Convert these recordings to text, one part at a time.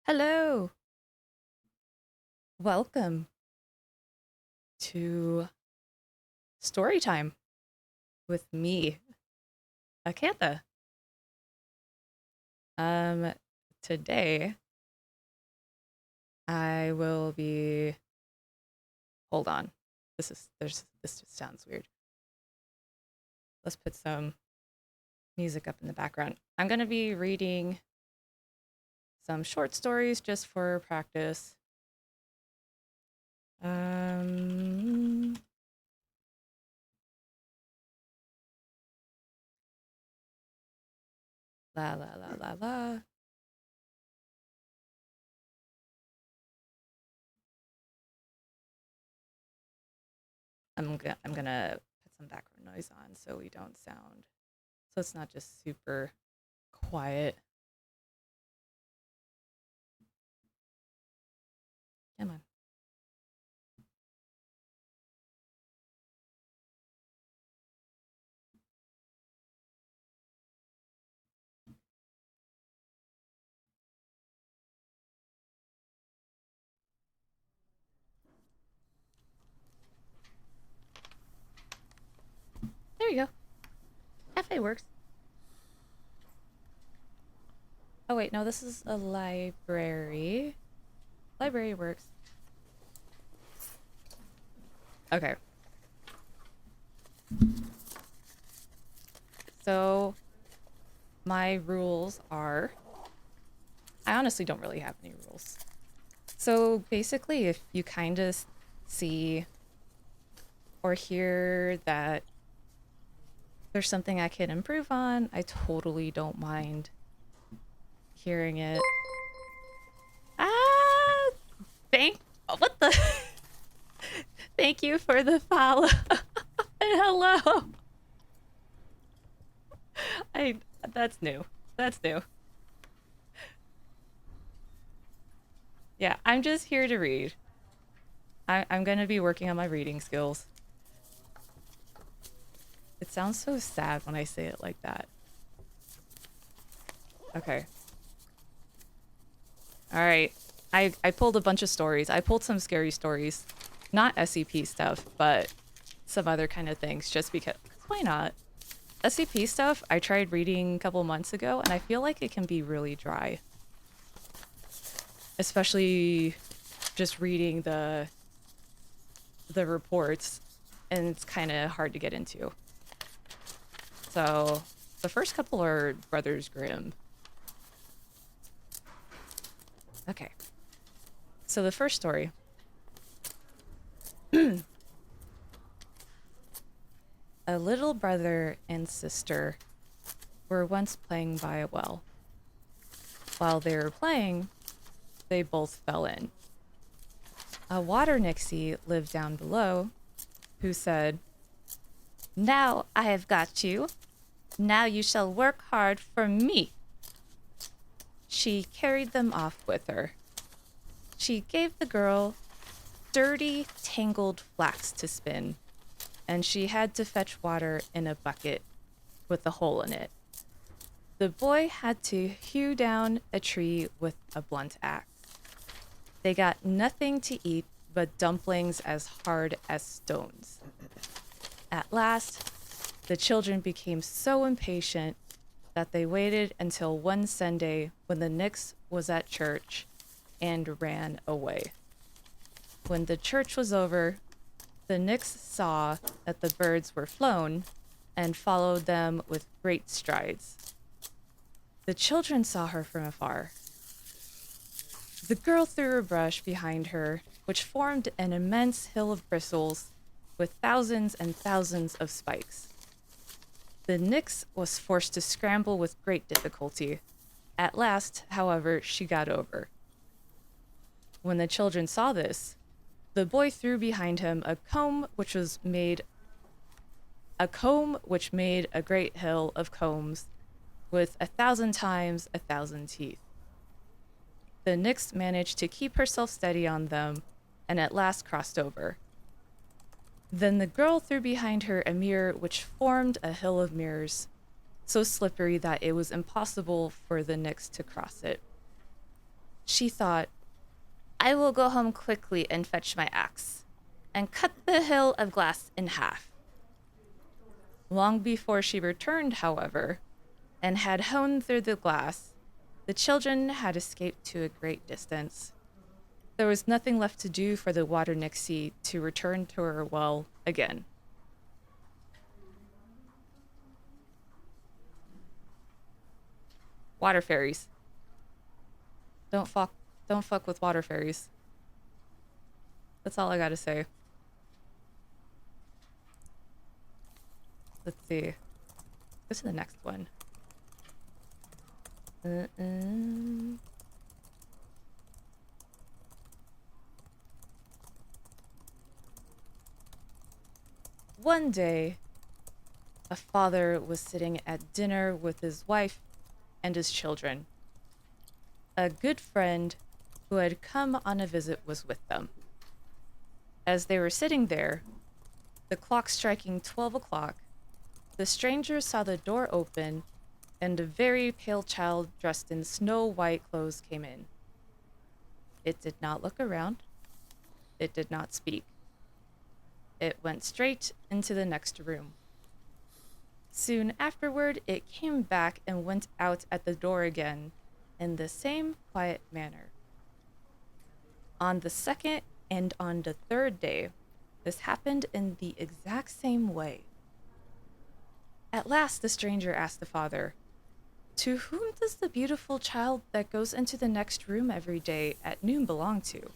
Hello, welcome to story time with me, Acantha. Um, Today I will be. Hold on, this just sounds weird. Let's put some music up in the background. I'm gonna be reading some short stories just for practice. Um, la la la la la. I'm gonna put some background noise on so we don't sound so it's not just super quiet. Come on. There you go. Cafe works. Oh wait, no, this is a library. Library works. Okay. So my rules are I honestly don't really have any rules. So basically if you kind of see or hear that there's something I can improve on, I totally don't mind hearing it. Ah, thank what the thank you for the follow. Hello. I that's new. That's new. Yeah, I'm just here to read. I'm gonna be working on my reading skills. It sounds so sad when I say it like that. Okay. All right. I pulled a bunch of stories. I pulled some scary stories. Not SCP stuff, but some other kind of things just because why not? SCP stuff I tried reading a couple months ago and I feel like it can be really dry. Especially just reading the reports and it's kind of hard to get into. So, the first couple are Brothers Grimm. Okay. So the first story. A little brother and sister were once playing by a well. While they were playing, they both fell in. A water nixie lived down below who said, "Now I have got you. Now you shall work hard for me." She carried them off with her. She gave the girl dirty, tangled flax to spin, and she had to fetch water in a bucket with a hole in it. The boy had to hew down a tree with a blunt axe. They got nothing to eat but dumplings as hard as stones. At last, the children became so impatient that they waited until one Sunday when the Nix was at church and ran away. When the church was over, the Nix saw that the birds were flown and followed them with great strides. The children saw her from afar. The girl threw a brush behind her, which formed an immense hill of bristles with thousands and thousands of spikes. The Nix was forced to scramble with great difficulty. At last, however, she got over. When the children saw this, the boy threw behind him a comb which made a great hill of combs with 1,000 times 1,000 teeth. The Nix managed to keep herself steady on them and at last crossed over. Then the girl threw behind her a mirror which formed a hill of mirrors, so slippery that it was impossible for the Nix to cross it. She thought, I will go home quickly and fetch my axe, and cut the hill of glass in half. Long before she returned, however, and had honed through the glass, the children had escaped to a great distance. There was nothing left to do for the water nixie to return to her well again. Water fairies. Don't fuck with water fairies. That's all I gotta say. Let's see. Go to the next one. One day, a father was sitting at dinner with his wife and his children. A good friend who had come on a visit was with them. As they were sitting there, the clock striking 12 o'clock, the stranger saw the door open and a very pale child dressed in snow-white clothes came in. It did not look around. It did not speak. It went straight into the next room. Soon afterward, it came back and went out at the door again in the same quiet manner. On the second and on the third day, this happened in the exact same way. At last, the stranger asked the father, to whom does the beautiful child that goes into the next room every day at noon belong to?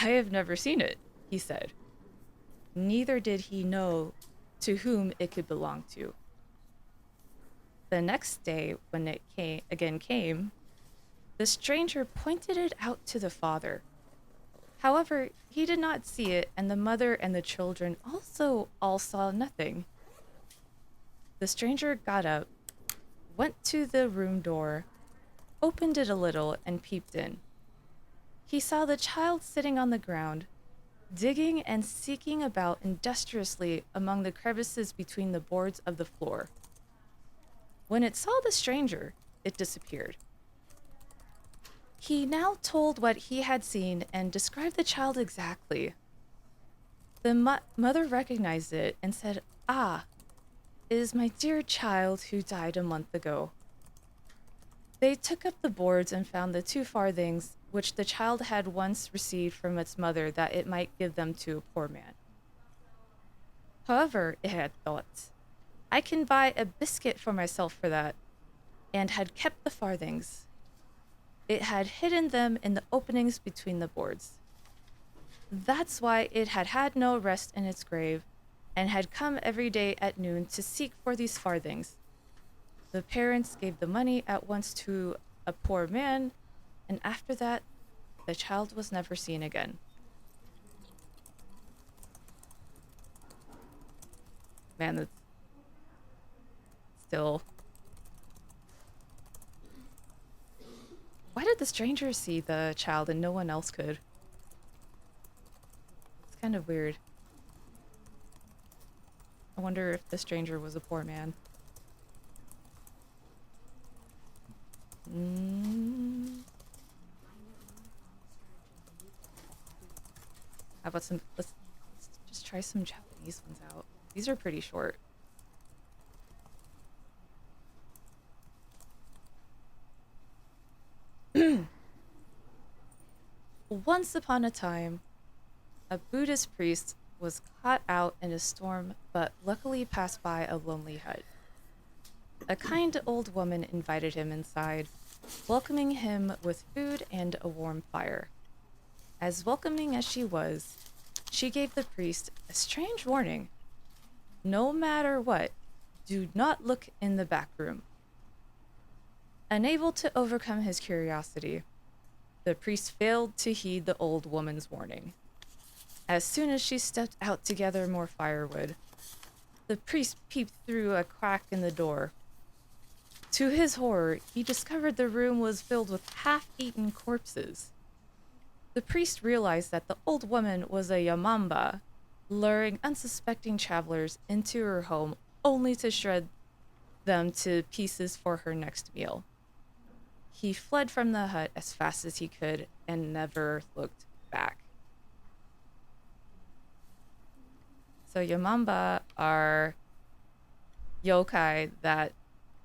I have never seen it, he said. Neither did he know to whom it could belong to. The next day, when it came, the stranger pointed it out to the father. However, he did not see it, and the mother and the children also all saw nothing. The stranger got up, went to the room door, opened it a little, and peeped in. He saw the child sitting on the ground, digging and seeking about industriously among the crevices between the boards of the floor. When it saw the stranger, it disappeared. He now told what he had seen and described the child exactly. The mother recognized it and said, "Ah, it is my dear child who died a month ago." They took up the boards and found the 2 farthings which the child had once received from its mother that it might give them to a poor man. However, it had thought, I can buy a biscuit for myself for that, and had kept the farthings. It had hidden them in the openings between the boards. That's why it had had no rest in its grave, and had come every day at noon to seek for these farthings. The parents gave the money at once to a poor man, and after that, the child was never seen again. Man, that's still... Why did the stranger see the child and no one else could? It's kind of weird. I wonder if the stranger was a poor man. How about let's just try some Japanese ones out. These are pretty short. Once upon a time, a Buddhist priest was caught out in a storm, but luckily passed by a lonely hut. A kind old woman invited him inside, welcoming him with food and a warm fire. As welcoming as she was, she gave the priest a strange warning. No matter what, do not look in the back room. Unable to overcome his curiosity, the priest failed to heed the old woman's warning. As soon as she stepped out to gather more firewood, the priest peeped through a crack in the door. To his horror, he discovered the room was filled with half-eaten corpses. The priest realized that the old woman was a Yamamba, luring unsuspecting travelers into her home only to shred them to pieces for her next meal. He fled from the hut as fast as he could and never looked back. So Yamamba are yokai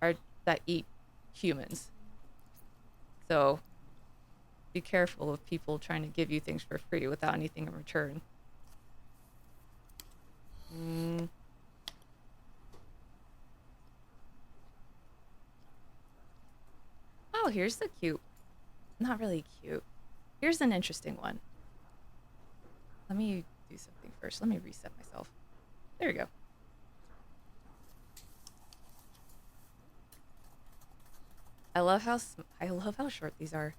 are that eat humans. So be careful of people trying to give you things for free without anything in return. Oh, here's the cute. Not really cute. Here's an interesting one. Let me do something first. Let me reset myself. There we go. I love how short these are.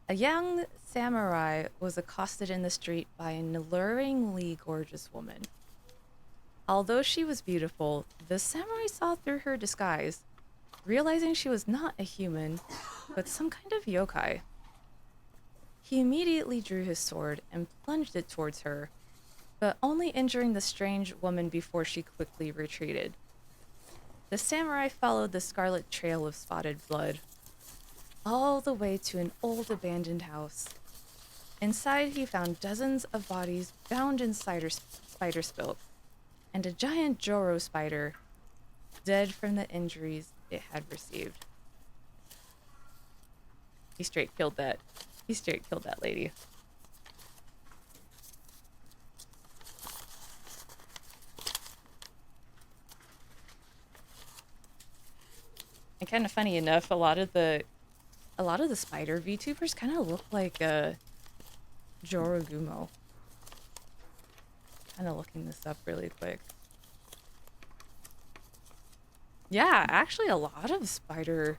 A young samurai was accosted in the street by an alluringly gorgeous woman. Although she was beautiful, the samurai saw through her disguise, realizing she was not a human, but some kind of yokai. He immediately drew his sword and plunged it towards her, but only injuring the strange woman before she quickly retreated. The samurai followed the scarlet trail of spotted blood, all the way to an old abandoned house. Inside, he found dozens of bodies bound in spider silk, and a giant Joro spider, dead from the injuries it had received. He straight killed that lady. And kind of funny enough, a lot of the spider VTubers kind of look like Jorogumo. Kind of looking this up really quick. Yeah, actually a lot of spider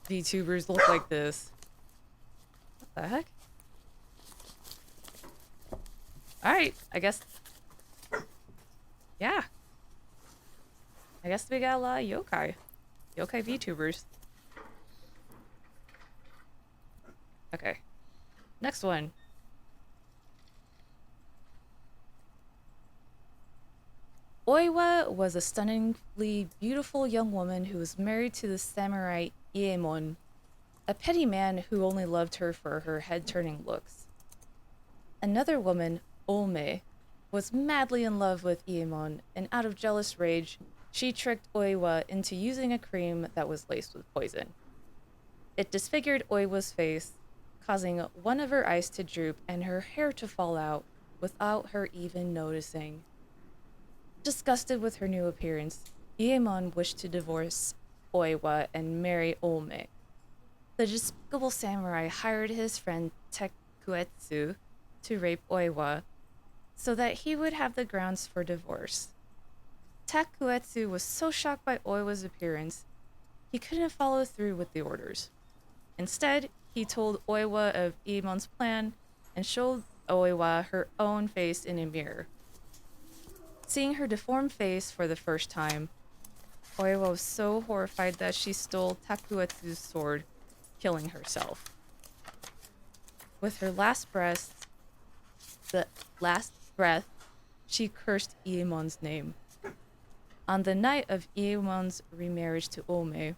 VTubers look like this. What the heck? Alright, I guess. Yeah. I guess we got a lot of yokai. Yokai VTubers. Okay. Next one. Oiwa was a stunningly beautiful young woman who was married to the samurai Iemon, a petty man who only loved her for her head-turning looks. Another woman, Olme, was madly in love with Iemon, and out of jealous rage, she tricked Oiwa into using a cream that was laced with poison. It disfigured Oiwa's face, causing one of her eyes to droop and her hair to fall out without her even noticing. Disgusted with her new appearance, Iemon wished to divorce Oiwa and marry Olme. The despicable samurai hired his friend Tekuetsu to rape Oiwa so that he would have the grounds for divorce. Tekuetsu was so shocked by Oiwa's appearance, he couldn't follow through with the orders. Instead, he told Oiwa of Iemon's plan and showed Oiwa her own face in a mirror. Seeing her deformed face for the first time, Oiwa was so horrified that she stole Tekuetsu's sword, killing herself. With her last breath, she cursed Iemon's name. On the night of Iemon's remarriage to Olme,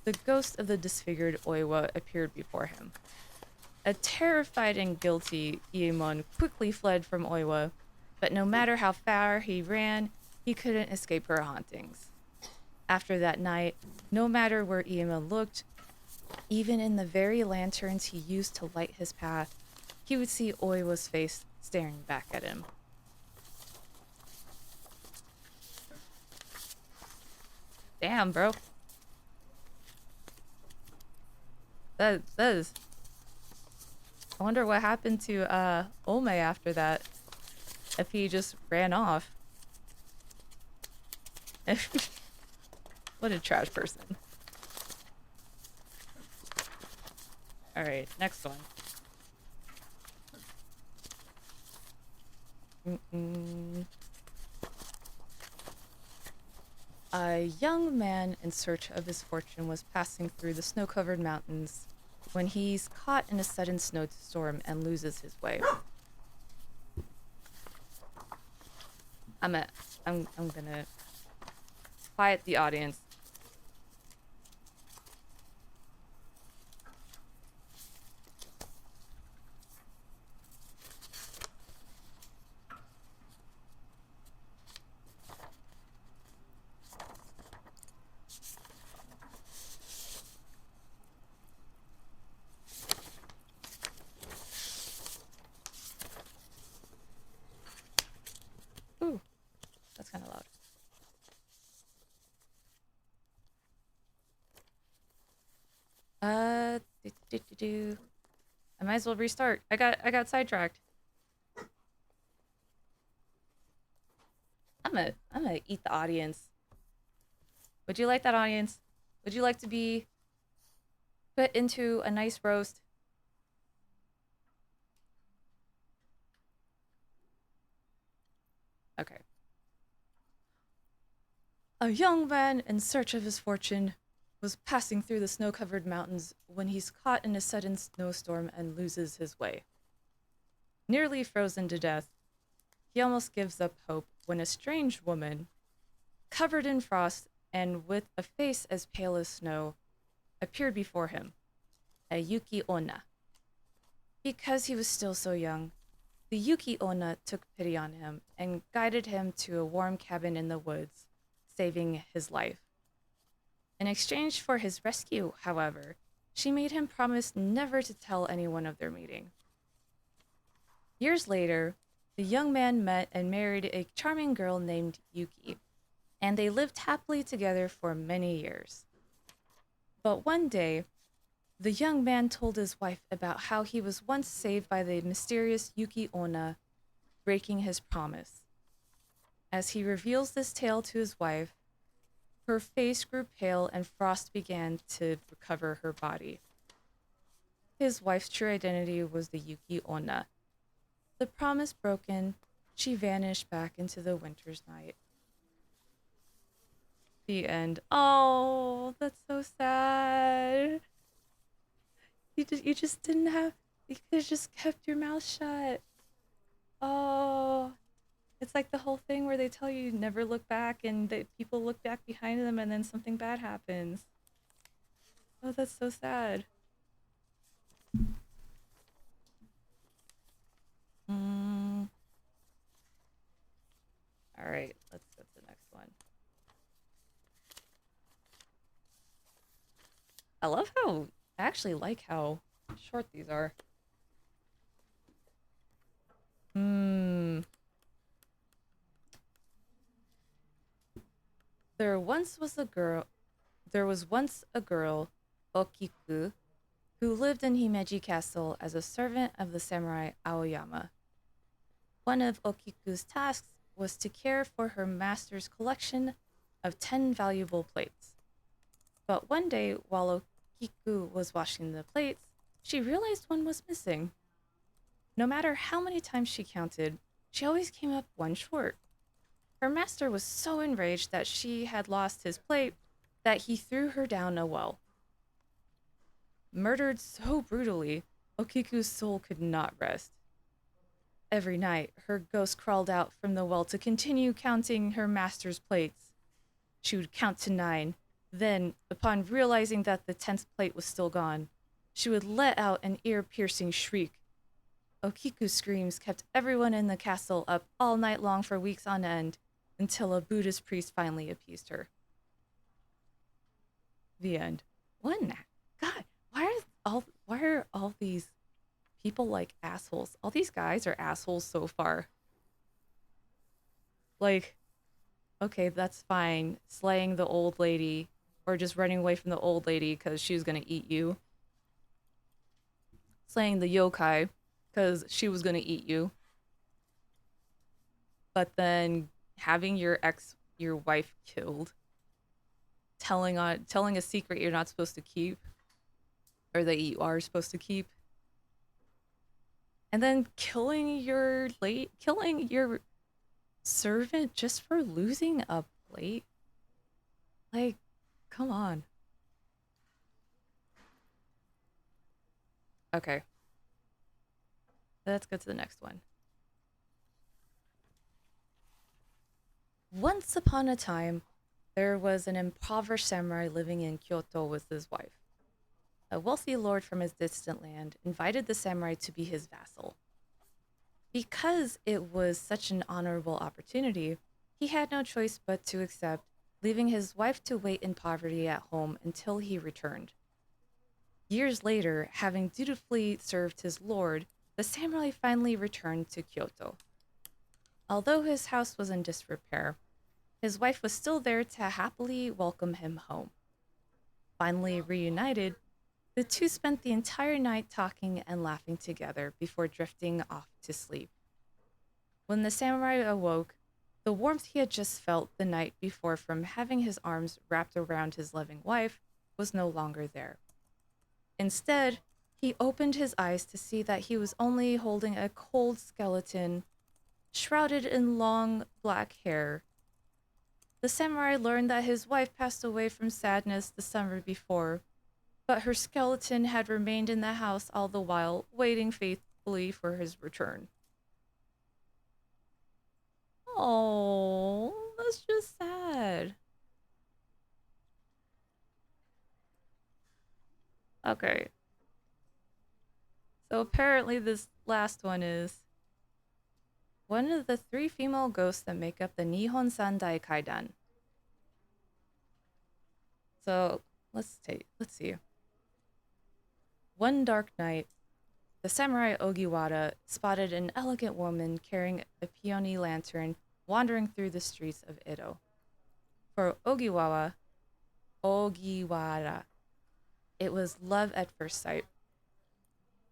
the ghost of the disfigured Oiwa appeared before him. A terrified and guilty Iemon quickly fled from Oiwa, but no matter how far he ran, he couldn't escape her hauntings. After that night, no matter where Iemon looked, even in the very lanterns he used to light his path, he would see Oiwa's face staring back at him. Damn, bro. That is. I wonder what happened to Olme after that. If he just ran off. What a trash person. Alright, next one. A young man in search of his fortune was passing through the snow-covered mountains when he's caught in a sudden snowstorm and loses his way. I'm gonna quiet the audience. Do. I might as well restart. I got sidetracked. I'm gonna eat the audience. Would you like that, audience? Would you like to be put into a nice roast? Okay. A young man in search of his fortune was passing through the snow-covered mountains when he's caught in a sudden snowstorm and loses his way. Nearly frozen to death, he almost gives up hope when a strange woman, covered in frost and with a face as pale as snow, appeared before him, a Yuki Onna. Because he was still so young, the Yuki Onna took pity on him and guided him to a warm cabin in the woods, saving his life. In exchange for his rescue, however, she made him promise never to tell anyone of their meeting. Years later, the young man met and married a charming girl named Yuki, and they lived happily together for many years. But one day, the young man told his wife about how he was once saved by the mysterious Yuki Onna, breaking his promise. As he reveals this tale to his wife, her face grew pale and frost began to cover her body. His wife's true identity was the Yuki Onna. The promise broken, she vanished back into the winter's night. The end. Oh, that's so sad. You just didn't have. You could have just kept your mouth shut. Oh, it's like the whole thing where they tell you never look back, and that people look back behind them, and then something bad happens. Oh, that's so sad. Mm. All right, let's go to the next one. I love how I actually like how short these are. Hmm. There once was a girl. There was once a girl, Okiku, who lived in Himeji Castle as a servant of the samurai Aoyama. One of Okiku's tasks was to care for her master's collection of 10 valuable plates. But one day, while Okiku was washing the plates, she realized one was missing. No matter how many times she counted, she always came up one short. Her master was so enraged that she had lost his plate that he threw her down a well. Murdered so brutally, Okiku's soul could not rest. Every night, her ghost crawled out from the well to continue counting her master's plates. She would count to 9. Then, upon realizing that the 10th plate was still gone, she would let out an ear-piercing shriek. Okiku's screams kept everyone in the castle up all night long for weeks on end, until a Buddhist priest finally appeased her. The end. What in that? God, why are all these people like assholes? All these guys are assholes so far. Like, okay, that's fine. Slaying the old lady or just running away from the old lady because she was gonna eat you. Slaying the yokai because she was gonna eat you. But then having your wife killed, telling a secret you're not supposed to keep, or that you are supposed to keep, and then killing your servant just for losing a plate. Like, come on. Okay, let's go to the next one. Once upon a time, there was an impoverished samurai living in Kyoto with his wife. A wealthy lord from his distant land invited the samurai to be his vassal. Because it was such an honorable opportunity, he had no choice but to accept, leaving his wife to wait in poverty at home until he returned. Years later, having dutifully served his lord, the samurai finally returned to Kyoto. Although his house was in disrepair, his wife was still there to happily welcome him home. Finally reunited, The two spent the entire night talking and laughing together before drifting off to sleep. When the samurai awoke, the warmth he had just felt the night before from having his arms wrapped around his loving wife was no longer there. Instead, he opened his eyes to see that he was only holding a cold skeleton shrouded in long black hair. The samurai learned that his wife passed away from sadness the summer before, but her skeleton had remained in the house all the while, waiting faithfully for his return. Oh, that's just sad. Okay, so apparently this last one is one of the three female ghosts that make up the Nihon Sandai Kaidan. So let's see. One dark night, the samurai Ogiwara spotted an elegant woman carrying a peony lantern wandering through the streets of Edo. For Ogiwara, it was love at first sight.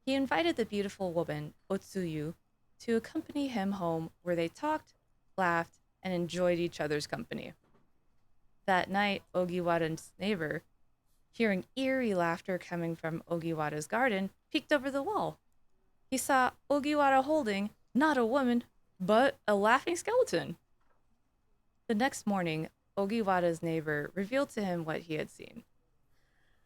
He invited the beautiful woman, Otsuyu, to accompany him home where they talked, laughed, and enjoyed each other's company. That night, Ogiwara's neighbor, hearing eerie laughter coming from Ogiwara's garden, peeked over the wall. He saw Ogiwara holding, not a woman, but a laughing skeleton. The next morning, Ogiwara's neighbor revealed to him what he had seen.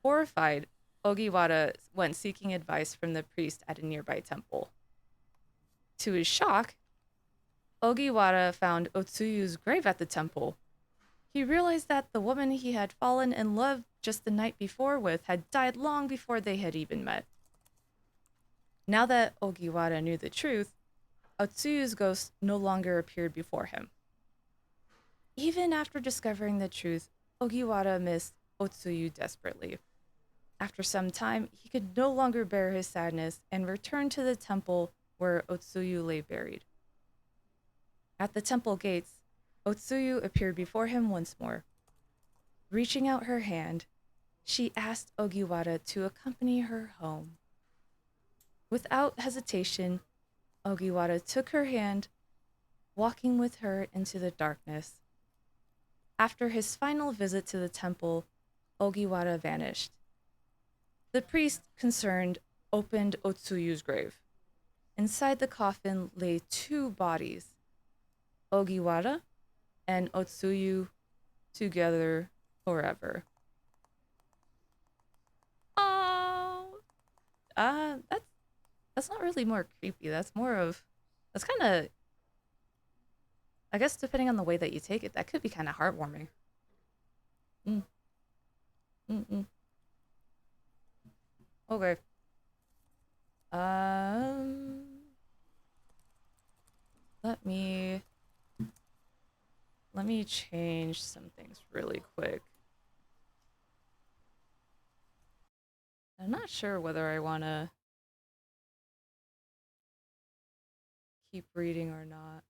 Horrified, Ogiwara went seeking advice from the priest at a nearby temple. To his shock, Ogiwara found Otsuyu's grave at the temple. He realized that the woman he had fallen in love just the night before with had died long before they had even met. Now that Ogiwara knew the truth, Otsuyu's ghost no longer appeared before him. Even after discovering the truth, Ogiwara missed Otsuyu desperately. After some time, he could no longer bear his sadness and returned to the temple where Otsuyu lay buried. At the temple gates, Otsuyu appeared before him once more. Reaching out her hand, she asked Ogiwara to accompany her home. Without hesitation, Ogiwara took her hand, walking with her into the darkness. After his final visit to the temple, Ogiwara vanished. The priest, concerned, opened Otsuyu's grave. Inside the coffin lay two bodies, Ogiwara and Otsuyu together forever. Oh, that's not really more creepy. That's kind of, I guess, depending on the way that you take it, that could be kind of heartwarming. Mm, mm, mm. Okay. Um, let me let me change some things really quick. I'm not sure whether I want to keep reading or not.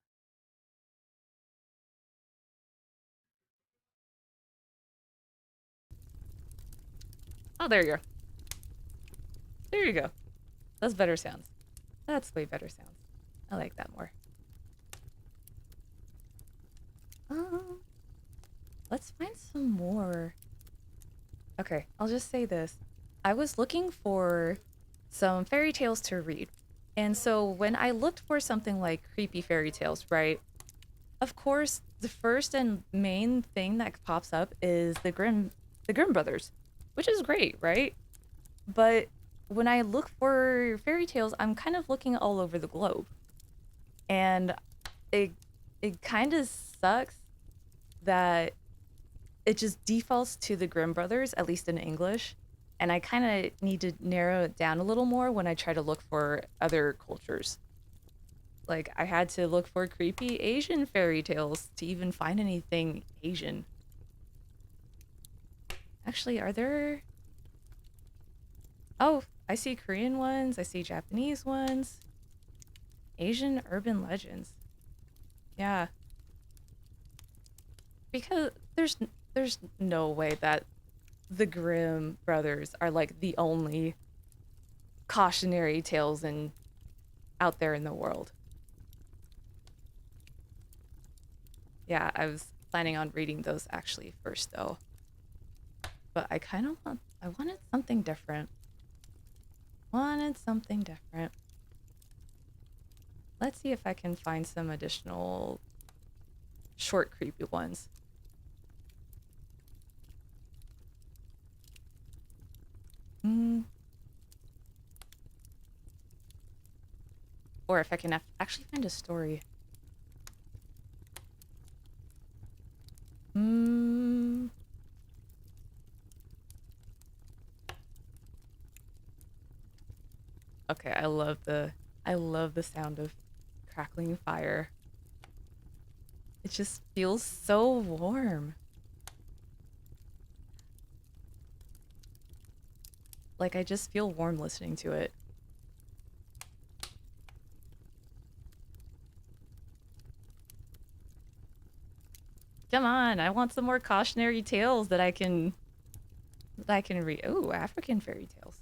Oh, there you go. There you go. That's better sounds. That's way better sounds. I like that more. Um, let's find some more. Okay, I'll just say this. I was looking for some fairy tales to read. And so when I looked for something like creepy fairy tales, right? Of course, the first and main thing that pops up is the Grimm brothers, which is great, right? But when I look for fairy tales, I'm kind of looking all over the globe. And it it kind of sucks that it just defaults to the Grimm brothers, at least in English. And I kind of need to narrow it down a little more when I try to look for other cultures. Like, I had to look for creepy Asian fairy tales to even find anything Asian. Actually, are there. Oh, I see Korean ones, I see Japanese ones. Asian urban legends. Yeah. Because there's no way that the Grimm brothers are like the only cautionary tales out there in the world. Yeah, I was planning on reading those actually first though. But I wanted something different. Wanted something different. Let's see if I can find some additional short creepy ones. Or if I can actually find a story. Okay, I love the sound of crackling fire. It just feels so warm. Like I just feel warm listening to it. Come on, I want some more cautionary tales that I can read. Oh, African fairy tales.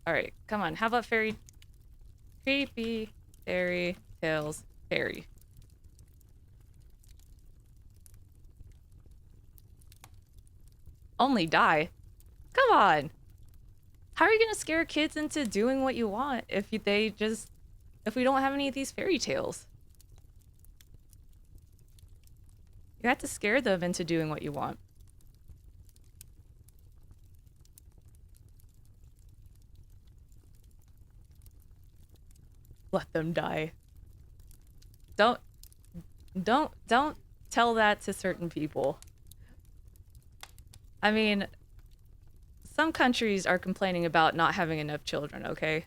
All right, come on. How about creepy fairy tales fairy? Only die. Come on. How are you gonna scare kids into doing what you want if if we don't have any of these fairy tales? You have to scare them into doing what you want. Let them die. Don't don't tell that to certain people. I mean, some countries are complaining about not having enough children, okay?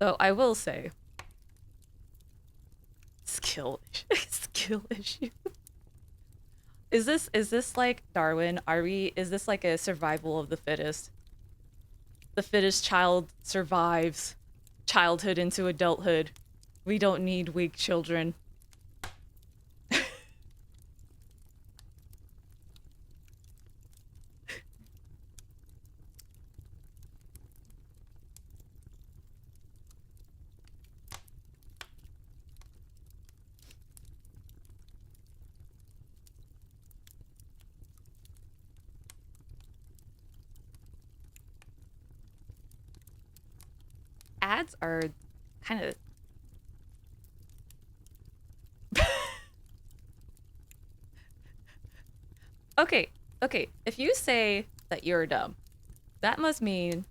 So I will say, skill skill issue. Is this like Darwin? Is this like a survival of the fittest? The fittest child survives childhood into adulthood. We don't need weak children. Ads are kind of okay. Okay, if you say that you're dumb, that must mean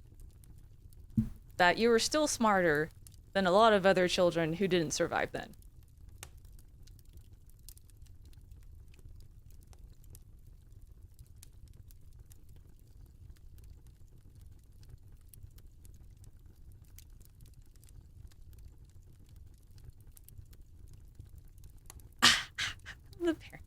that you were still smarter than a lot of other children who didn't survive then. The parents.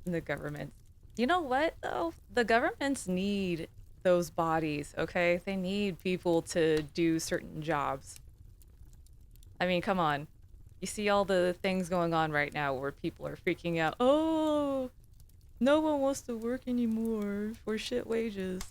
The government. You know what though? The governments need those bodies, okay? They need people to do certain jobs. I mean, come on. You see all the things going on right now where people are freaking out. Oh, no one wants to work anymore for shit wages.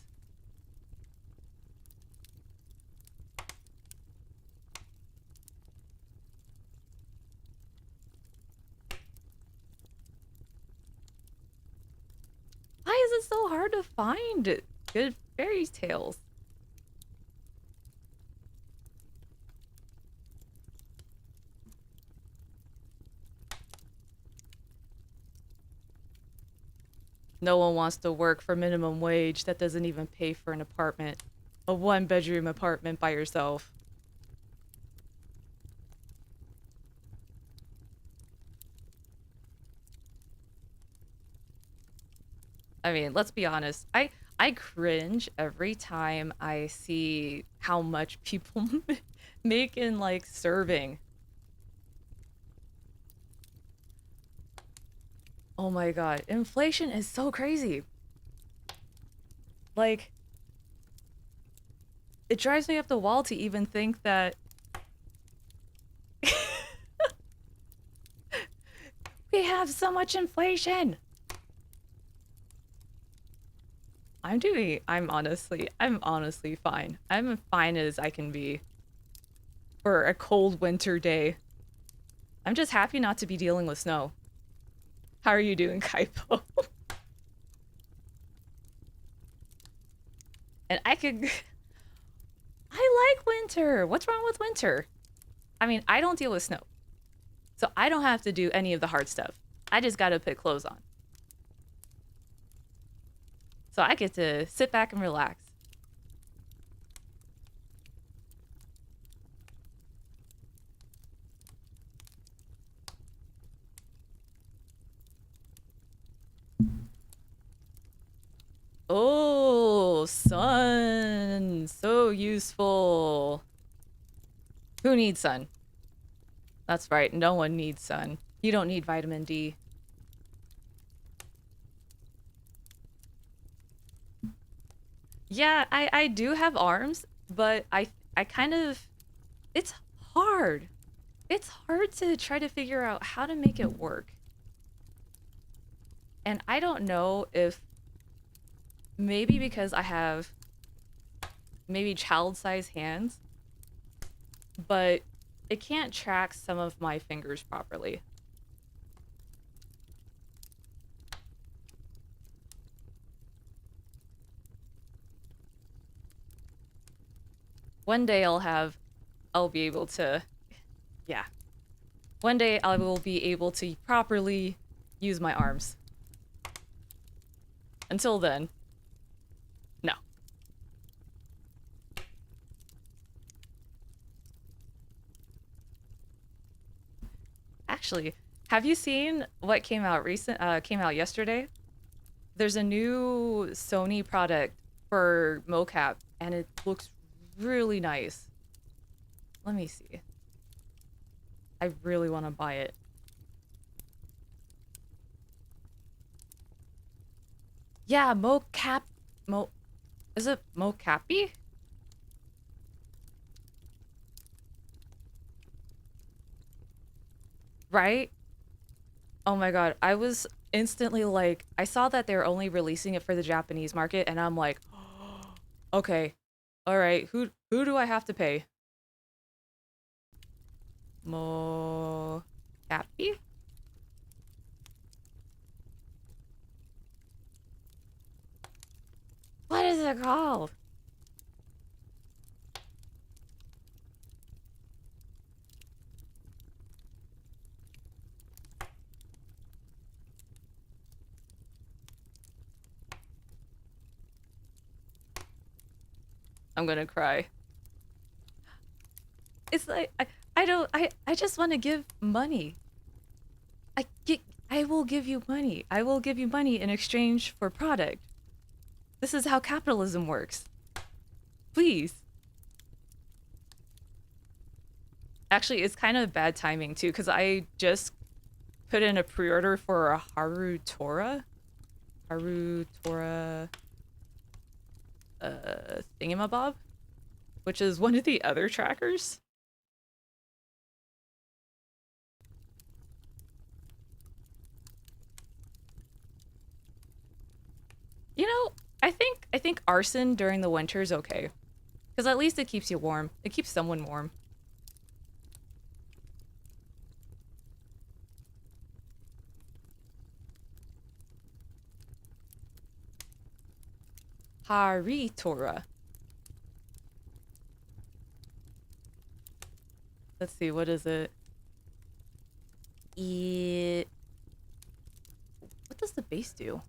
Why is it so hard to find good fairy tales? No one wants to work for minimum wage that doesn't even pay for an apartment. A one-bedroom apartment by yourself. I mean, let's be honest. I cringe every time I see how much people make in like serving. Oh my god, inflation is so crazy. Like it drives me up the wall to even think that we have so much inflation. I'm honestly fine. I'm as fine as I can be for a cold winter day. I'm just happy not to be dealing with snow. How are you doing, Kaipo? And I like winter. What's wrong with winter? I mean, I don't deal with snow. So I don't have to do any of the hard stuff. I just gotta put clothes on. So I get to sit back and relax. Oh, sun. So useful. Who needs sun? That's right. No one needs sun. You don't need vitamin D. Yeah, I do have arms, but I kind of it's hard. It's hard to try to figure out how to make it work. And I don't know if maybe because I have maybe child-sized hands, but it can't track some of my fingers properly. One day I'll be able to, yeah. One day I will be able to properly use my arms. Until then, no. Actually, have you seen what came out yesterday? There's a new Sony product for mocap and it looks really nice. Let me see. I really want to buy it. Yeah, mocap mo is it mocappy? Right? Oh my god, I was instantly like I saw that they're only releasing it for the Japanese market and I'm like, okay. All right, who do I have to pay? Mocappy? What is it called? I'm gonna cry. It's like I don't I just want to give money. I will give you money. I will give you money in exchange for product. This is how capitalism works. Please. Actually, it's kind of bad timing too cuz I just put in a pre-order for a Haru Tora thingamabob, which is one of the other trackers. You know, I think arson during the winter is okay. Because at least it keeps you warm. It keeps someone warm. Haritora. Let's see, what is it? What does the base do?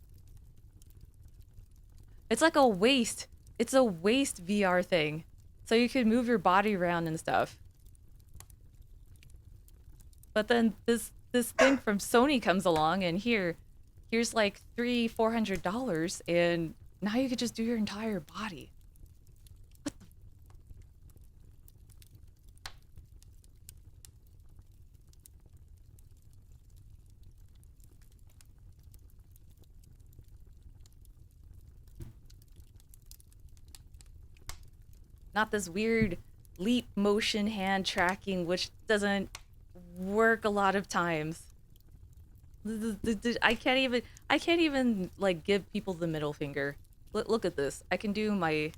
It's like a waist. It's a waist VR thing. So you can move your body around and stuff. But then this thing from Sony comes along and here's like $300-400 and now you could just do your entire body. not this weird leap motion hand tracking, which doesn't work a lot of times. I can't even like give people the middle finger. Look at this. I can do my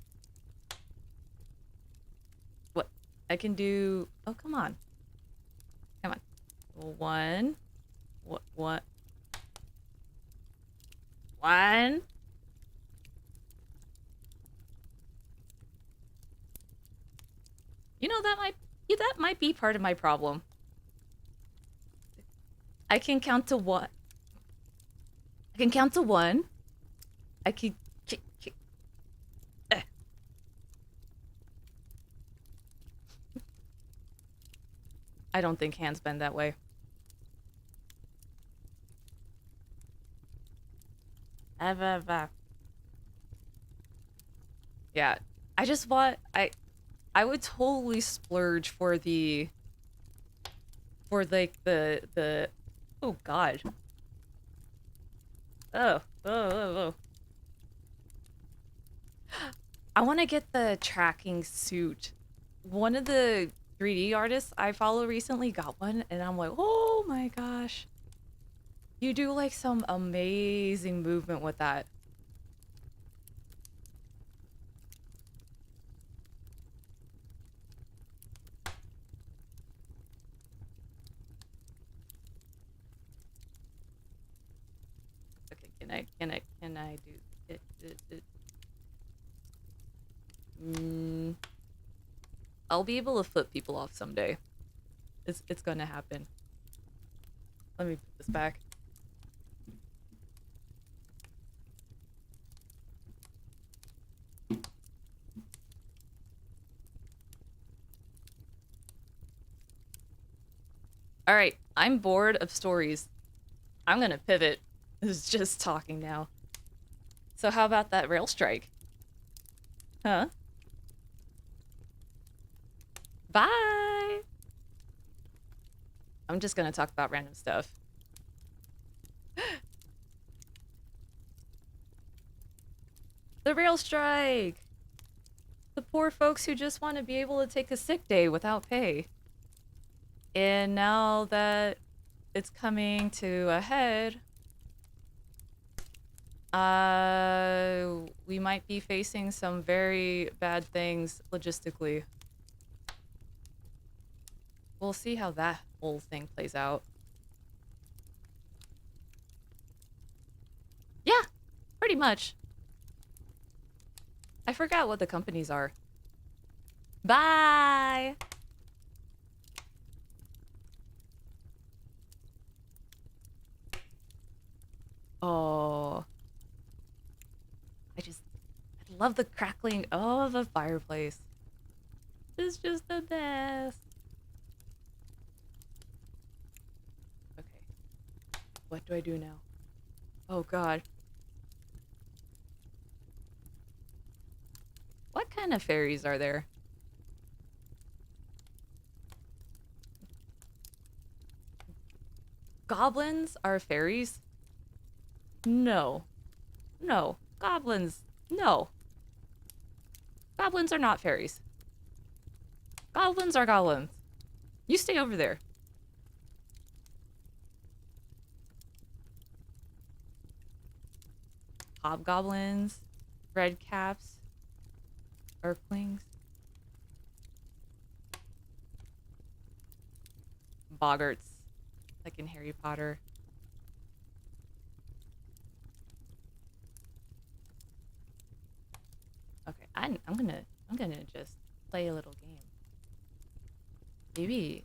what? I can do. Oh, come on. Come on. One. What? One. You know that might be part of my problem. I can count to one. I can count to one. I can. Eh. I don't think hands bend that way. Yeah, I just want I would totally splurge for the for like the oh god. Oh. I want to get the tracking suit. One of the 3D artists I follow recently got one, and I'm like, oh my gosh. You do like some amazing movement with that. Okay, can I do it? I'll be able to flip people off someday. It's gonna happen. Let me put this back. All right, I'm bored of stories. I'm gonna pivot. It's just talking now. So how about that rail strike? Huh? Bye! I'm just gonna talk about random stuff. The rail strike! The poor folks who just want to be able to take a sick day without pay. And now that it's coming to a head, we might be facing some very bad things logistically. We'll see how that whole thing plays out. Yeah, pretty much. I forgot what the companies are. Bye! Oh. I love the crackling of a fireplace. It's just the best. Okay. What do I do now? Oh god. What kind of fairies are there? Goblins are fairies? No. No. Goblins. No. Goblins are not fairies. Goblins are goblins. You stay over there. Hobgoblins. Red caps. Earthlings. Boggarts. Like in Harry Potter. Okay, I'm gonna just play a little game. Maybe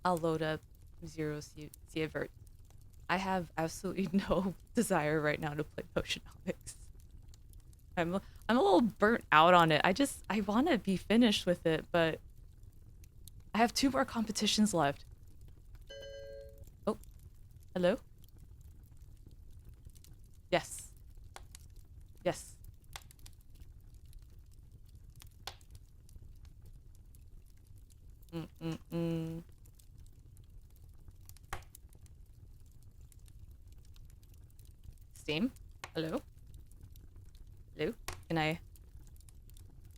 I'll load up Zero Sievert. I have absolutely no desire right now to play Potionomics. I'm a little burnt out on it. I want to be finished with it, but I have 2 more competitions left. Oh, hello? Yes. Yes. Mm-mm-mm. Steam? Hello? Hello? Can I?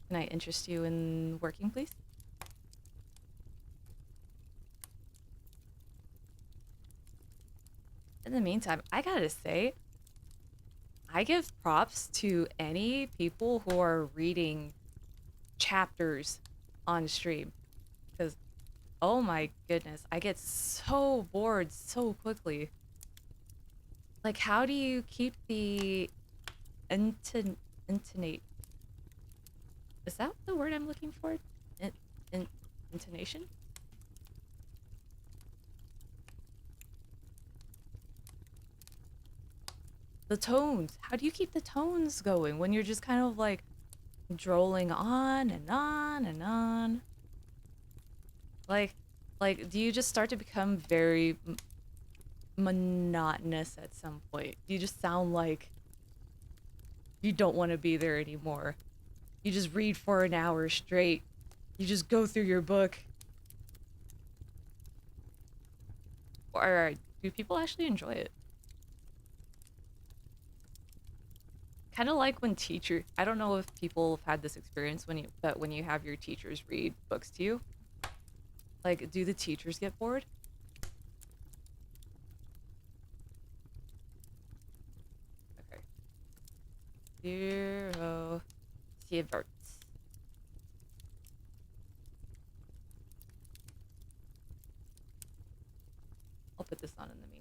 Can I interest you in working, please? In the meantime, I gotta say, I give props to any people who are reading chapters on stream. Because, oh my goodness, I get so bored so quickly. Like, how do you keep the intonate? Is that the word I'm looking for? In, in, intonation? The tones. How do you keep the tones going when you're just kind of like drolling on and on and on? Like, do you just start to become very monotonous at some point? You just sound like you don't want to be there anymore. You just read for an hour straight. You just go through your book. Or do people actually enjoy it? Kind of like when I don't know if people have had this experience but when you have your teachers read books to you. Like, do the teachers get bored? Okay. Zero. Sievert. I'll put this on in the meantime.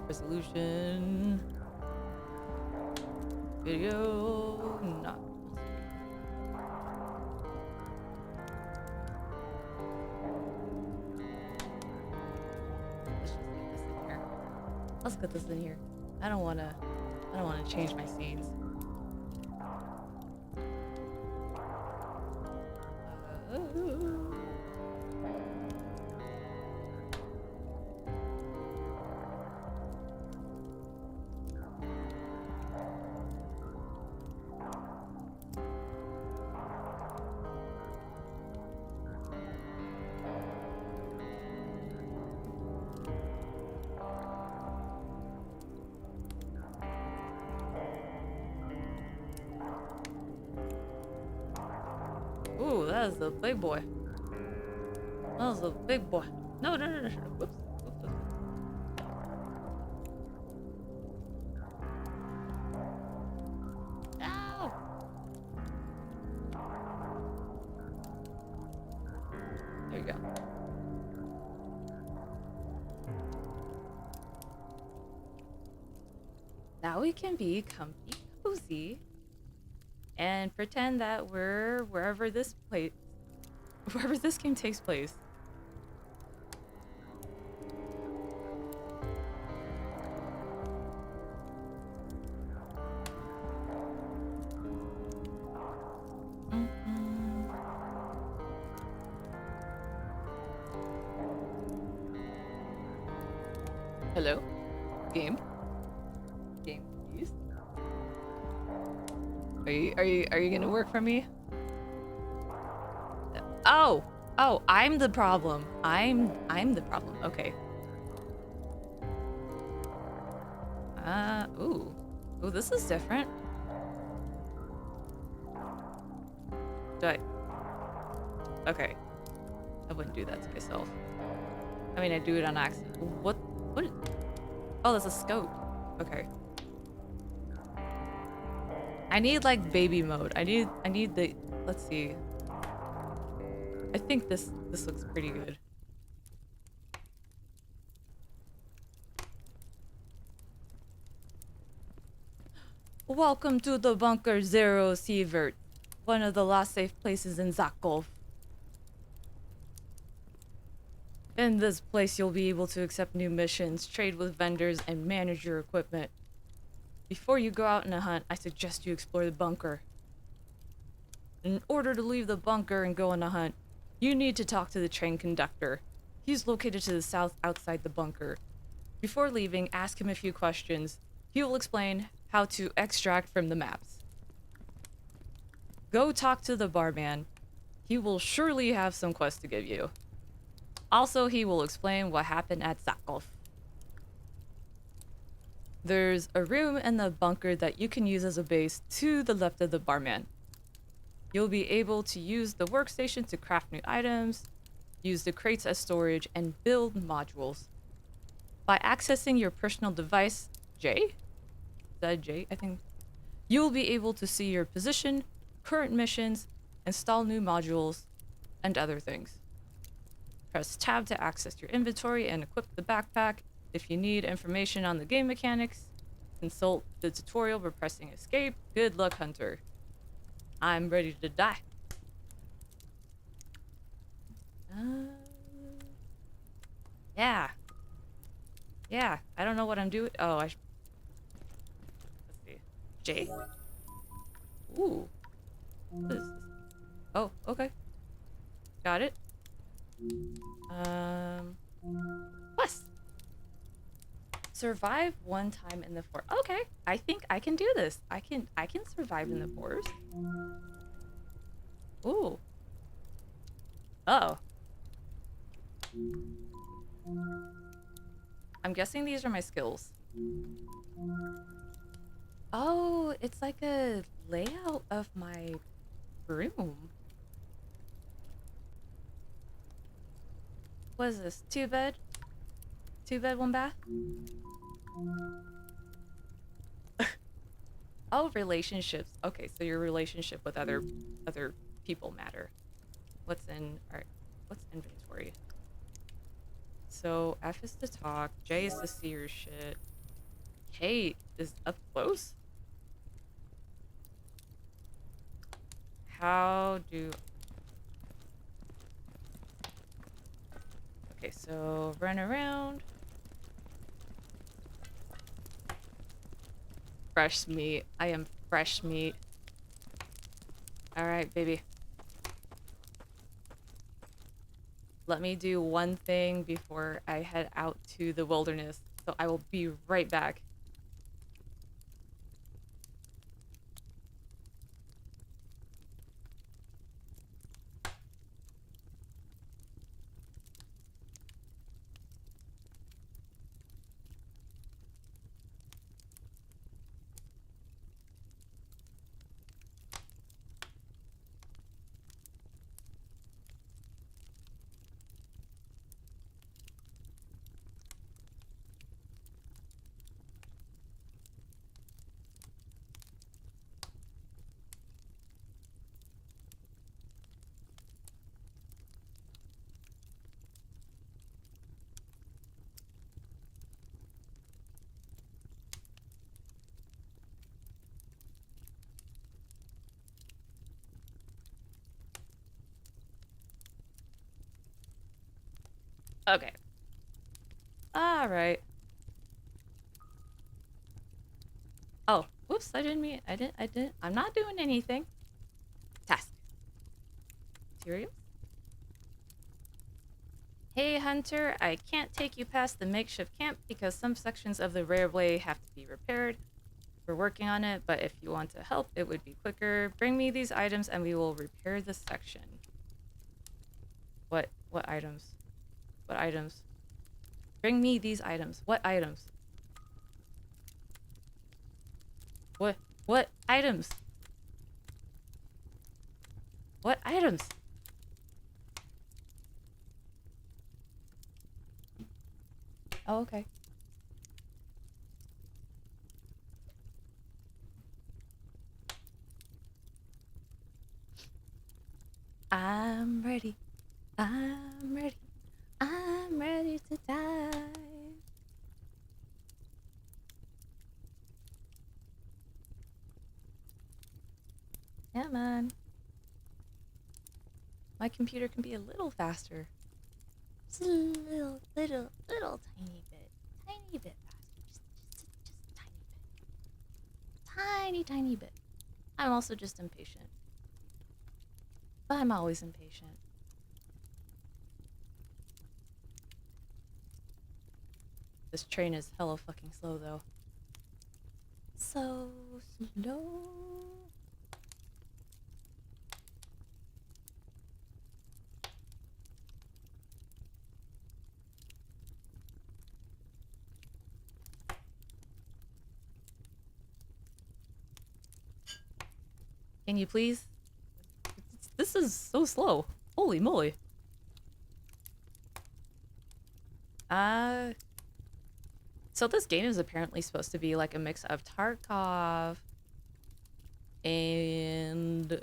Resolution. Video. Not. Let's just leave this in here. Let's put this in here. I don't wanna change my scenes. Ooh, that is a big boy. That was a big boy. No. Whoops. Ow! There you go. Now we can be comfy, cozy, and pretend that we're wherever this game takes place. Hello? Game? Game, please? Are you gonna work for me? Oh, I'm the problem. I'm the problem. Okay. Ooh, this is different. Okay. I wouldn't do that to myself. I mean, I do it on accident. What? Oh, that's a scope. Okay. I need like baby mode. I need the. Let's see. I think this looks pretty good. Welcome to the Bunker Zero, Sievert. One of the last safe places in Zakov. In this place, you'll be able to accept new missions, trade with vendors, and manage your equipment. Before you go out on a hunt, I suggest you explore the bunker. In order to leave the bunker and go on a hunt, you need to talk to the train conductor. He's located to the south outside the bunker. Before leaving, ask him a few questions. He will explain how to extract from the maps. Go talk to the barman. He will surely have some quests to give you. Also, he will explain what happened at Zakov. There's a room in the bunker that you can use as a base to the left of the barman. You'll be able to use the workstation to craft new items, use the crates as storage, and build modules. By accessing your personal device, J? Is that J? I think. You'll be able to see your position, current missions, install new modules, and other things. Press tab to access your inventory and equip the backpack. If you need information on the game mechanics, consult the tutorial by pressing escape. Good luck, Hunter. I'm ready to die. Yeah. Yeah, I don't know what I'm doing. Oh, let's see. J? Ooh. What is this? Oh, okay. Got it. Quest. Survive one time in the forest. Okay, I think I can do this. I can survive in the forest. Ooh. Oh. I'm guessing these are my skills. Oh, it's like a layout of my room. What is this? 2 bed? 2 bed, 1 bath? Oh, relationships. Okay, so your relationship with other people matter. What's in what's inventory? So F is to talk, J is to see your shit. K is up close? How do... Okay, so run around. Fresh meat. I am fresh meat. Alright, baby. Let me do one thing before I head out to the wilderness. So I will be right back. Okay. Alright. Oh, whoops, I didn't mean... I'm not doing anything. Task. Materials? Hey, Hunter, I can't take you past the makeshift camp because some sections of the railway have to be repaired. We're working on it, but if you want to help, it would be quicker. Bring me these items and we will repair the section. What items? What items? Bring me these items. What items? What items? What items? Oh, okay. I'm ready. I'm ready. I'm ready to die. Yeah, man. My computer can be a little faster. Just a little tiny bit. Tiny bit faster. Just a tiny bit. Tiny bit. I'm also just impatient. But I'm always impatient. This train is hella fucking slow, though. So slow. Can you please? This is so slow. Holy moly. So this game is apparently supposed to be like a mix of Tarkov and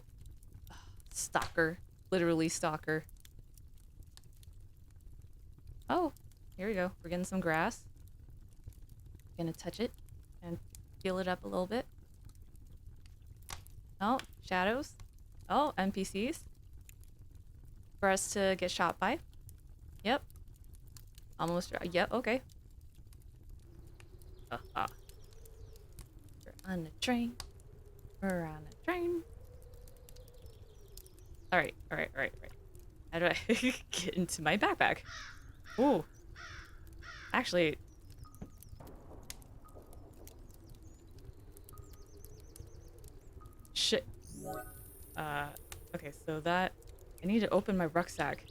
Stalker. Literally Stalker. Oh, here we go. We're getting some grass. Gonna touch it and feel it up a little bit. Oh, shadows. Oh, NPCs. For us to get shot by. Yep. Almost. Yep, okay. We're on a train. We're on a train. Alright. How do I get into my backpack? Ooh. Actually. Shit. Okay, so that... I need to open my rucksack.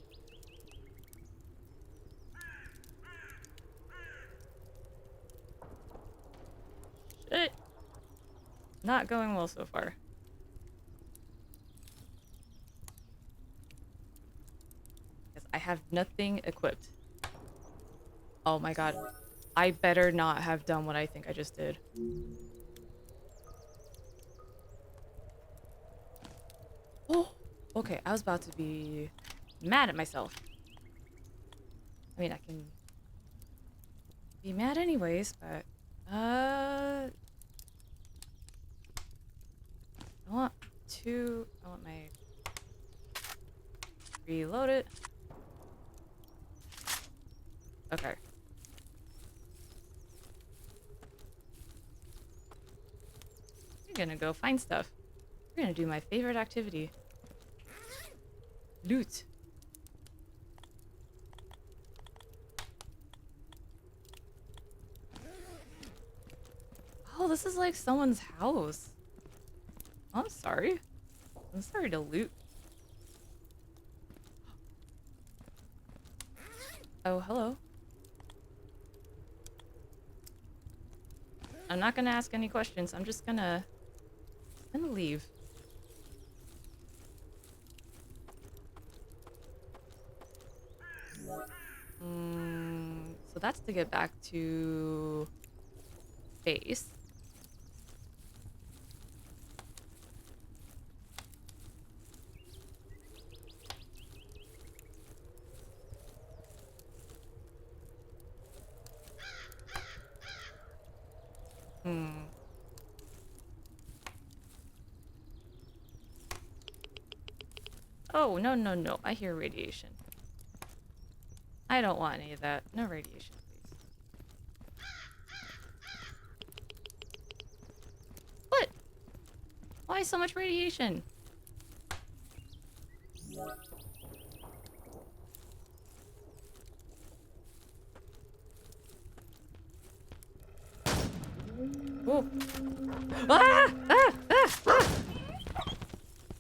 Shit. Not going well so far. Because I have nothing equipped. Oh my god. I better not have done what I think I just did. Oh! Okay, I was about to be mad at myself. I mean, I can be mad anyways, but... I want my... Reload it. Okay. We're gonna go find stuff. We're gonna do my favorite activity. Loot. Oh, this is like someone's house. I'm sorry. I'm sorry to loot. Oh, hello. I'm not gonna ask any questions. I'm just gonna leave. So that's to get back to base. Oh, no, no, no. I hear radiation. I don't want any of that. No radiation, please. What? Why so much radiation? Whoa. Ah! Ah! Ah! Ah!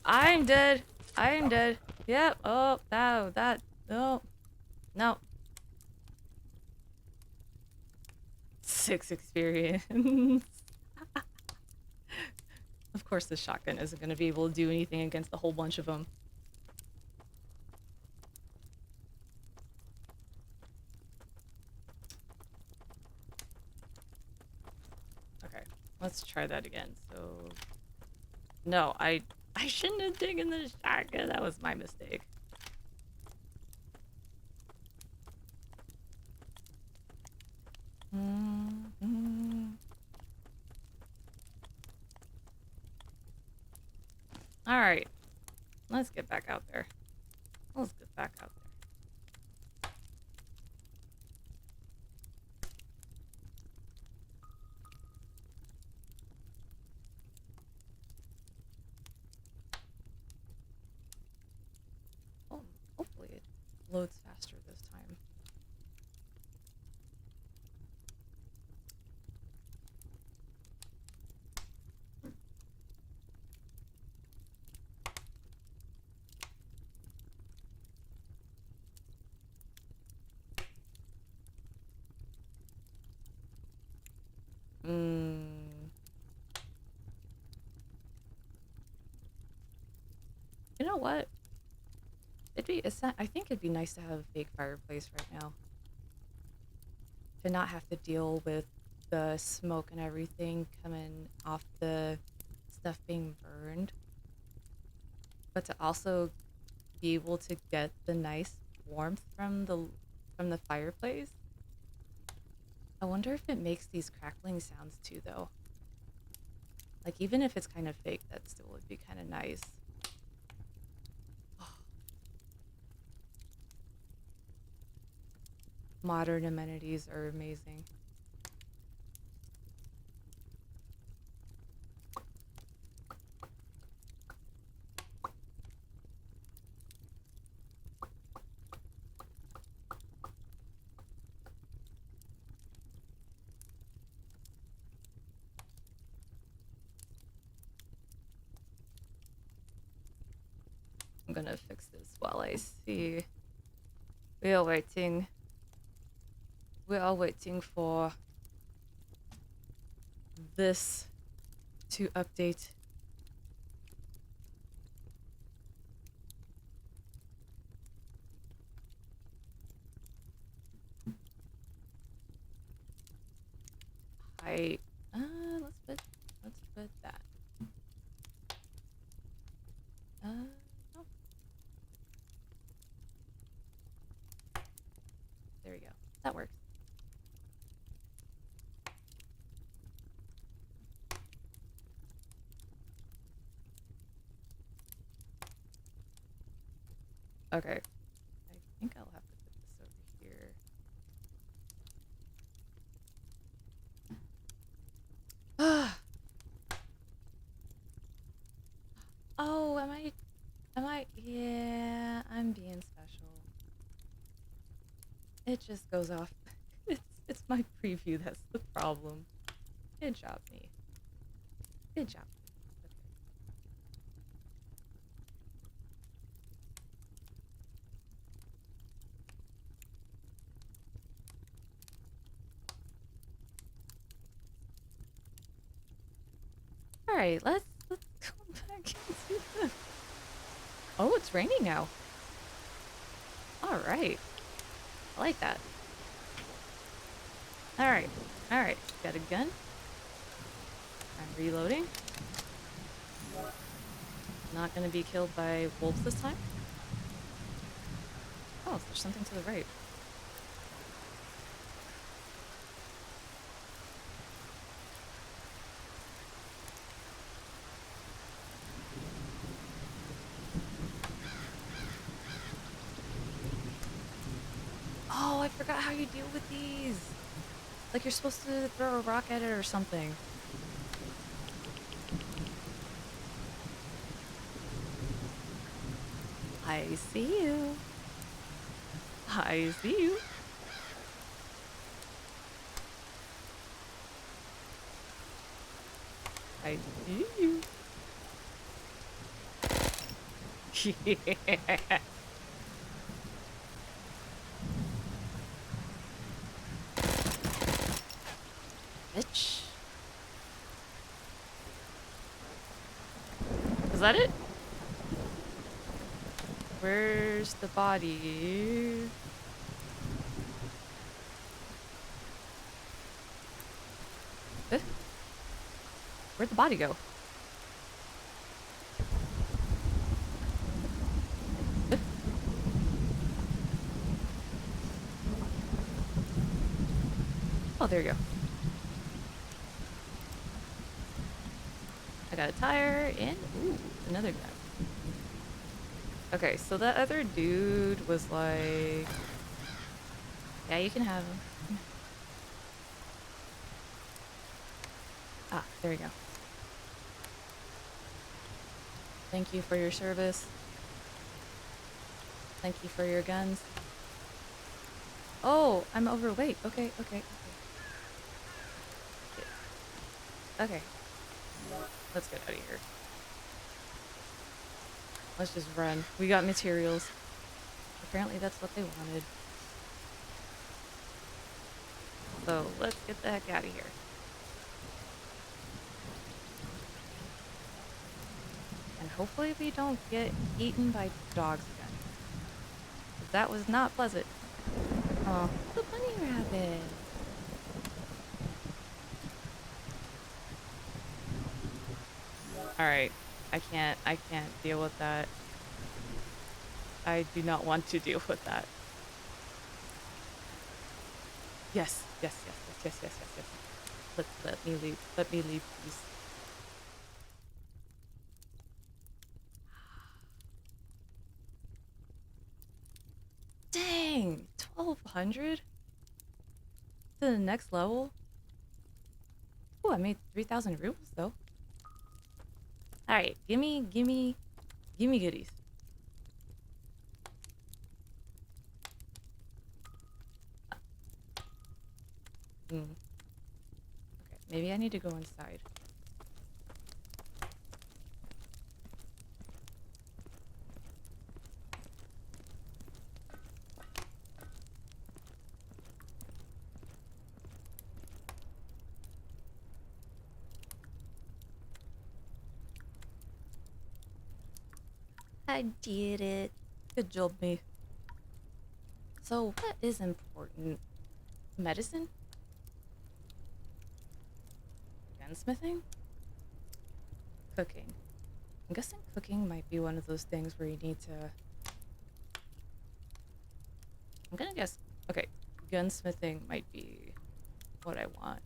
I'm dead. I'm dead. Yep. Oh, no, that. No. No. 6 experience. Of course, this shotgun isn't going to be able to do anything against a whole bunch of them. Okay, let's try that again. So, no, I shouldn't have taken the shotgun. That was my mistake. All right, let's get back out there. Let's get back out there. Oh, hopefully it loads faster this time. know what? I think it'd be nice to have a fake fireplace right now. To not have to deal with the smoke and everything coming off the stuff being burned. But to also be able to get the nice warmth from the fireplace. I wonder if it makes these crackling sounds too, though. Like, even if it's kind of fake, that still would be kind of nice. Modern amenities are amazing. I'm gonna fix this while I see. We are waiting. We are waiting for this to update. I let's put that. No. There we go. That works. Okay. I think I'll have to put this over here. Oh, yeah, I'm being special. It just goes off. It's my preview that's the problem. Good job, me. Good job. All right, let's go back into the... Oh, it's raining now. All right. I like that. All right. All right. Got a gun. I'm reloading. Not gonna be killed by wolves this time. Oh, there's something to the right. Oh, I forgot how you deal with these. Like, you're supposed to throw a rock at it or something. I see you. I see you. I see you. Yeah. Bitch. Is that it? Where's the body? Eh? Where'd the body go? Eh? Oh, there you go. I got a tire and ooh, another gun. Okay, so that other dude was like, yeah, you can have him. Ah, there you go. Thank you for your service. Thank you for your guns. Oh, I'm overweight. Okay. Okay. Let's get out of here. Let's just run. We got materials. Apparently that's what they wanted. So let's get the heck out of here. And hopefully we don't get eaten by dogs again. 'Cause that was not pleasant. Oh, the bunny rabbit. Alright. I can't deal with that. I do not want to deal with that. Yes, yes, yes, yes, yes, yes, yes, yes. Let me leave. Let me leave, please. Dang! 1,200? To the next level? Oh, I made 3,000 rubles though. Alright, gimme goodies. Mm. Okay, maybe I need to go inside. I did it. Good job, me. So, what is important? Medicine? Gunsmithing? Cooking. I'm guessing cooking might be one of those things where you need to... I'm gonna guess... Okay, gunsmithing might be what I want.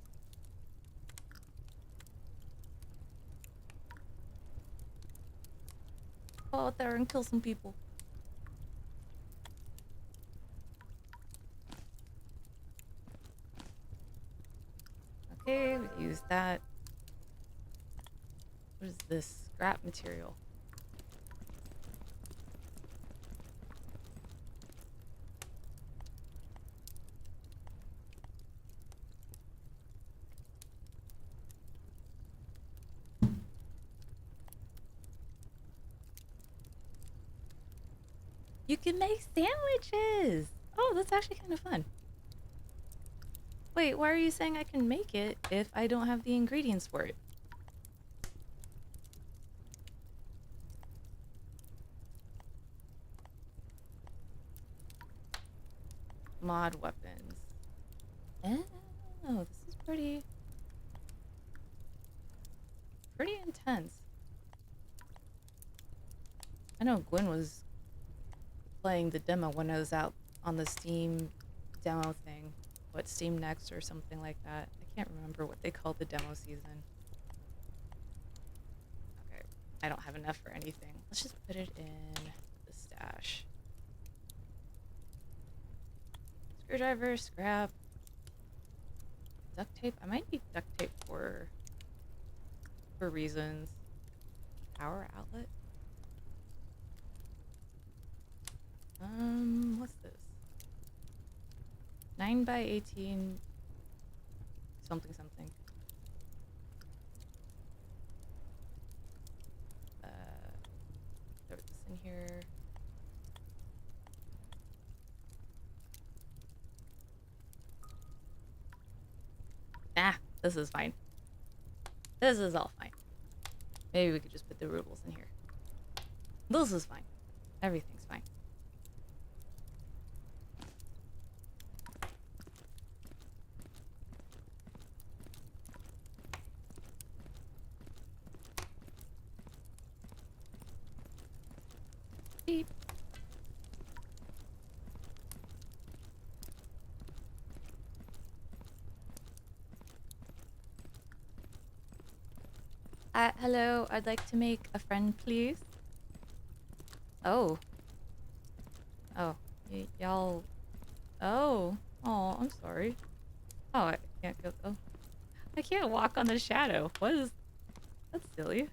Go out there and kill some people. Okay, we use that. What is this? Scrap material. You can make sandwiches! Oh, that's actually kind of fun. Wait, why are you saying I can make it if I don't have the ingredients for it? Mod weapons. Oh, this is pretty intense. I know Gwen was playing the demo when I was out on the Steam demo thing. What, Steam Next or something like that. I can't remember what they called the demo season. Okay, I don't have enough for anything. Let's just put it in the stash. Screwdriver, scrap. Duct tape. I might need duct tape for reasons. Power outlet. What's this? 9 by 18 something something. Throw this in here. Ah, this is fine. This is all fine. Maybe we could just put the rubles in here. This is fine. Everything's fine. Beep. Hello, I'd like to make a friend, please. Oh. Oh. Y'all... Oh. Oh, I'm sorry. Oh, I can't go... Oh. I can't walk on the shadow. What is... That's silly.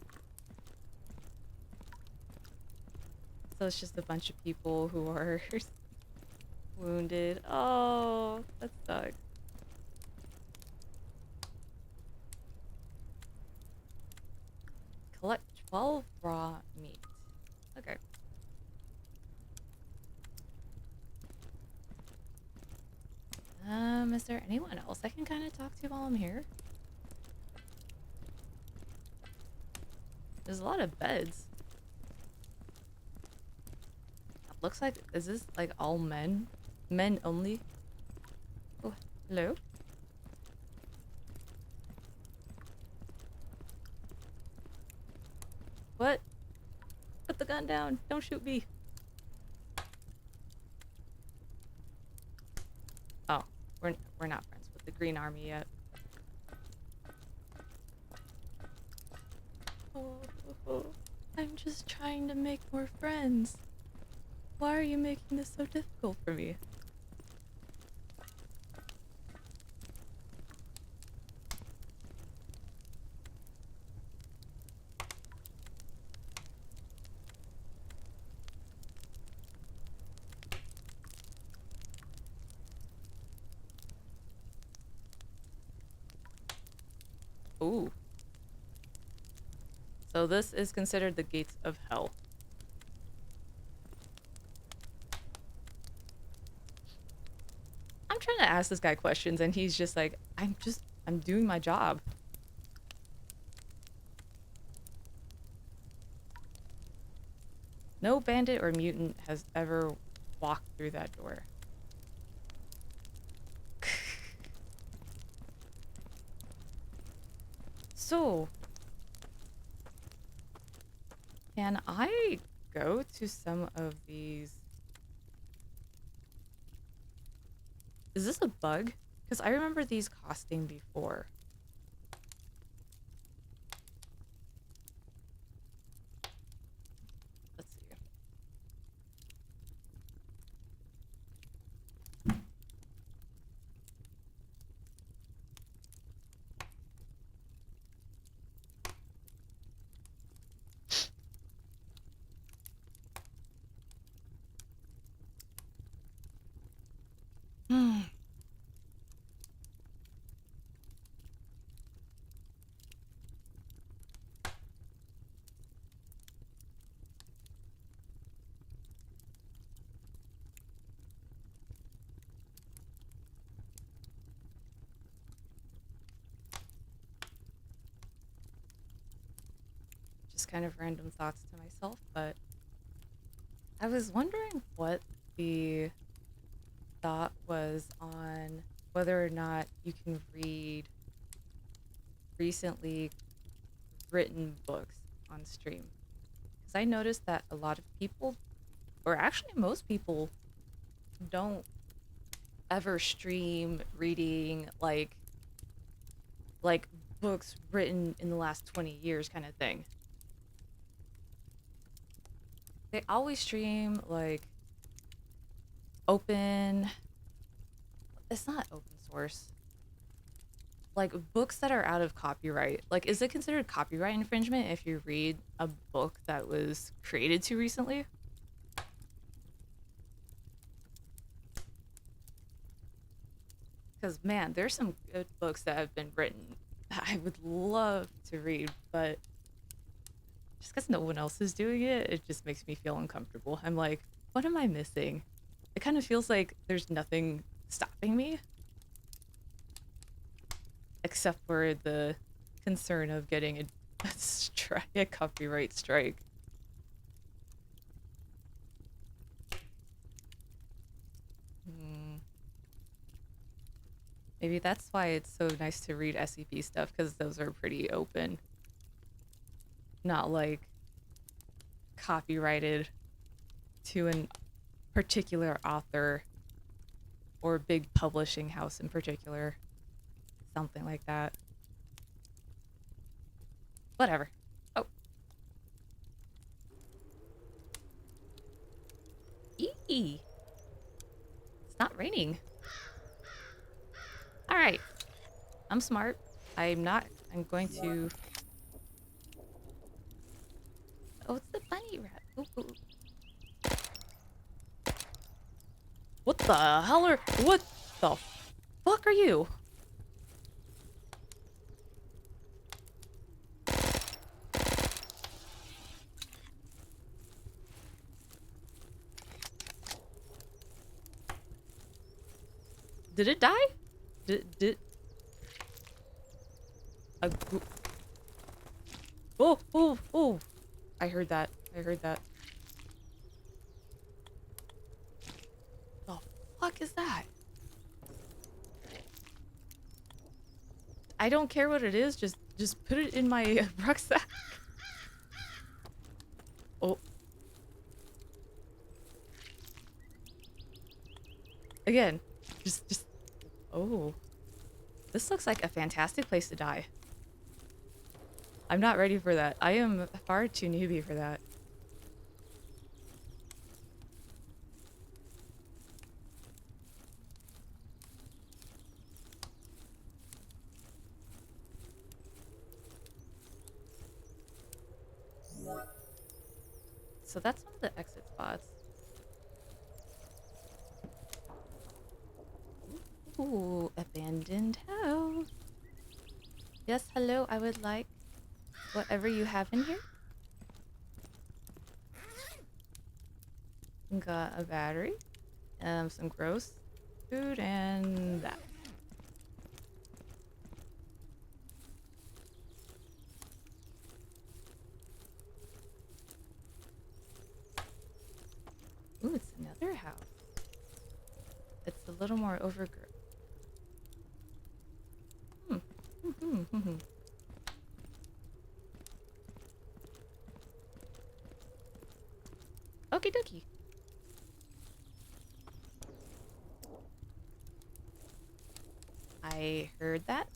So it's just a bunch of people who are wounded. Oh, that sucks. Collect 12 raw meat. Okay. Is there anyone else I can kind of talk to while I'm here? There's a lot of beds. looks like, is this like all men? Men only? Oh, hello? What? Put the gun down. Don't shoot me. Oh, we're not friends with the Green Army yet. Oh, I'm just trying to make more friends. Why are you making this so difficult for me? Ooh. So this is considered the gates of hell. I'm trying to ask this guy questions and he's just like, I'm doing my job. No bandit or mutant has ever walked through that door. So, can I go to some of these? Is this a bug? Because I remember these costing before. Let's see. Hmm. Just kind of random thoughts to myself, but I was wondering what the thought was on whether or not you can read recently written books on stream. Because I noticed that a lot of people, or actually most people, don't ever stream reading like books written in the last 20 years kind of thing. They always stream like open, it's not open source, like books that are out of copyright. Like, is it considered copyright infringement if you read a book that was created too recently? Because man, there's some good books that have been written that I would love to read, but just because no one else is doing it, it just makes me feel uncomfortable. I'm like, what am I missing? It kind of feels like there's nothing stopping me except for the concern of getting a copyright strike. Hmm. Maybe that's why it's so nice to read SCP stuff, because those are pretty open. Not like copyrighted to a particular author or big publishing house in particular. Something like that. Whatever. Oh. Eee. It's not raining. Alright. I'm smart. I'm going to... Oh, it's the bunny rat. Ooh, ooh. What the hell are... What the fuck are you? Did it die? Did... A... Oh, oh, oh. I heard that. I heard that. fuck is that? I don't care what it is, just put it in my rucksack. Oh. Again, just oh. This looks like a fantastic place to die. I'm not ready for that. I am far too newbie for that. So that's one of the exit spots. Ooh, abandoned house. Yes, hello, I would like whatever you have in here. Got a battery, some gross food, and that. Ooh, it's another house. It's a little more overgrown. Okie dokie. I heard that.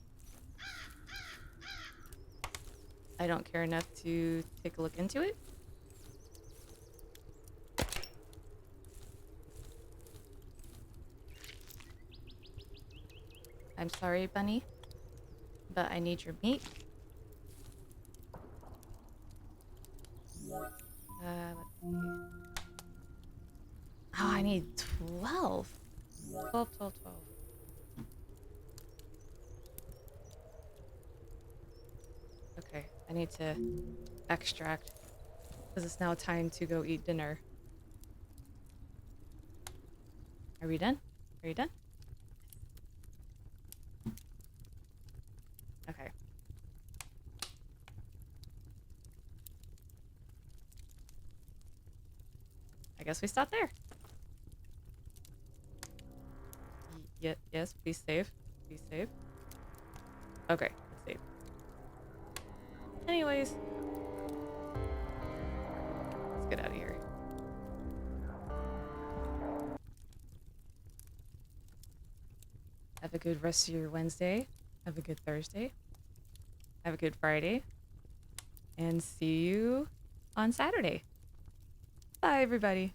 I don't care enough to take a look into it. I'm sorry, bunny, but I need your meat. Let's see. Oh, I need 12. 12, 12, 12. Okay, I need to extract because it's now time to go eat dinner. Are we done? Are you done? Okay. I guess we stop there. Yes, be safe. Be safe. Okay, let's save. Anyways, let's get out of here. Have a good rest of your Wednesday. Have a good Thursday. Have a good Friday. And see you on Saturday. Bye, everybody.